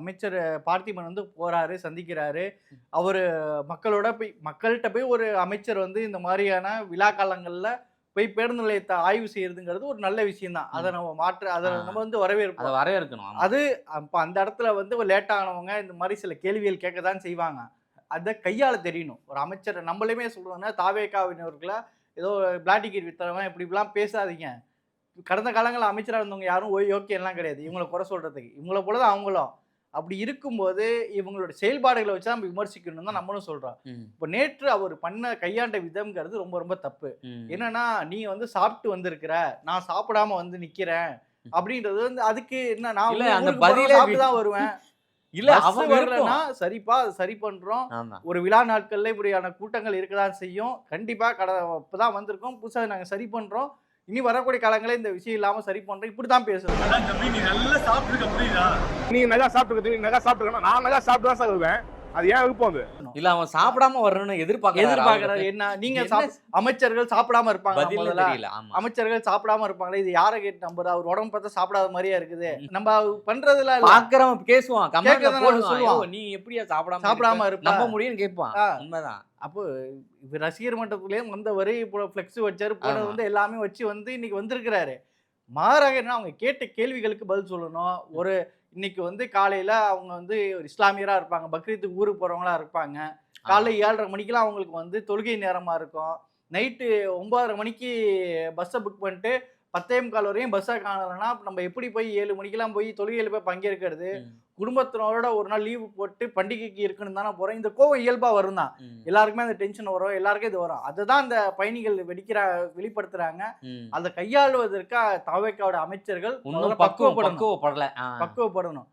அமைச்சர் பார்த்திபன் வந்து போறாரு, சந்திக்கிறாரு. அவரு மக்கள்ட்ட போய் ஒரு அமைச்சர் வந்து இந்த மாரியான விழா காலங்கள்ல போய் பேருந்து நிலையத்த ஆய்வு செய்றதுங்கிறது ஒரு நல்ல விஷயம் தான். ம். அத ஆ. நம்ம வந்து அத வரவேற்போம். வரவேற்கணும். ஆமா. அது அப்ப அந்த இடத்துல வந்து லேட் ஆனவங்க இந்த மாரி சில கேள்விகள் கேட்க தான் செய்வாங்க. அத கையாள தெரியணும். ஒரு அமைச்சர் நம்மளுமே சொல்றோம்னா, தாவேகாவினர்கள ஏதோ பிளாக் டிக்கெட் வித்தவன் இப்படி இப்படிலாம் பேசாதீங்க. கடந்த காலங்கள்ல அமைச்சரா இருந்தவங்க யாரும் யோக்கியன்லாம் கிடையாது. இவங்கள குறை சொல்றதுக்கு. இவங்கள போல தான் அவங்களும். அப்படி இருக்கும்போது, இவங்களோட செயல்பாடுகள வச்சு தான் நம்ம விமர்சிக்கணும்னு தான் நம்மளும் சொல்றோம். ம். இப்ப நேற்று அவர் கையாண்ட விதம்ங்கிறது ரொம்ப ரொம்ப தப்பு. ம். என்னன்னா, "நீ வந்து சாப்பிட்டு வந்திருக்கிற. நான் சாப்பிடாம வந்து நிக்கிறேன்." அப்படின்றது வந்து அதுக்கு என்ன நான் இல்ல வந்து அந்த ஊருக்கு பதிலே போறேன் சாப்பிட்டு தான் வருவேன். இல்ல பஸ் அவன் வரலன்னா, விருப்பம். சரிப்பா அத சரி பண்றோம். ஆமா. ஒரு விழா நாட்கள்ல இப்படியான கூட்டங்கள் இருக்க தான் செய்யும். கண்டிப்பா இப்பதான் வந்திருக்கோம். புதுசா நாங்க சரி பண்றோம். இனி வரக்கூடிய காலங்கள்ல இந்த விஷயம் இல்லாம சரி பண்றோம். இப்படி தான் பேசணும். அதான் தம்பி நீ நல்லா சாப்பிட்டுருக்க புரியுதா? நீங்க நல்லா சாப்பிட்டுருக்க, நீங்க நல்லா சாப்பிட்டுருக்கணும். நான் நல்லா சாப்பிட்டு தான் சார் வருவேன். அது ஏன் விருப்பம் அது? இல்ல அவன் சாப்பிடாம வரணும்னு எதிர்பார்க்கிறாரு என்ன? நீங்க அமைச்சர்கள் சாப்பிடாம இருப்பாங்களா பதிலே முதல்ல? தெரியல. ஆமா. அமைச்சர்கள் சாப்பிடாம இருப்பாங்களே, இது யார கேட்டு நம்புறது? அவர் உடம்பு பார்த்தா சாப்பிடாத மாரியா இருக்குது. நம்ம பண்றதுல இல்ல. பாக்குறவன் பேசுவான். கமெண்ட்ல கேட்கறதுனால போடுவான். சொல்லுவான். "யோ, நீ எப்படியா சாப்பிடாம சாப்பிடாம இருப்ப? இருப்ப. நம்ப முடியும்னு கேட்பான். ஆ. உண்மைதான். அப்போ ரசிகர் மன்றத்திலேயே வந்தவரு இப்போ ஃப்ளெக்ஸ் வச்சாரு, போனது ஆமா. வந்து எல்லாமே வச்சு வந்து இன்னைக்கு வந்திருக்கிறாரு. மாறாக என்ன அவங்க கேட்ட கேள்விகளுக்கு பதில் சொல்லணும். இன்னைக்கு வந்து காலையில அவங்க வந்து ஒரு இஸ்லாமியரா இருப்பாங்க. பக்ரீத்துக்கு ஊருக்கு போறவங்களா இருப்பாங்க. காலைல 7:30 மணிக்கெல்லாம் அவங்களுக்கு வந்து தொழுகை நேரமா இருக்கும். நைட்டு 9:30 மணிக்கு பஸ்ஸ புக் பண்ணிட்டு 10:45 வரையும் பஸ்ஸ காணலன்னா, நம்ம எப்படி போய் 7 மணிக்கெல்லாம் போய் தொழுகையில போய் பங்கேற்கிறது? ம். குடும்பத்தினரோட ஒரு நாள் லீவு போட்டு பண்டிகைக்கு இருக்கணும் தானே போறோம். இந்த கோவம் இயல்பா வரும் தான். ம். எல்லாருக்குமே அந்த டென்ஷன் வரும். எல்லாருக்கும் இது வரும். அதுதான் அந்த பயணிகள் வெளிப்படுத்துறாங்க. ம். அத கையாளுவதற்கு தவேகாவோட அமைச்சர்கள் இன்னும் முதல்ல பக்குவப்படணும். பக்குவப்படல. ஆ. பக்குவப்படணும்.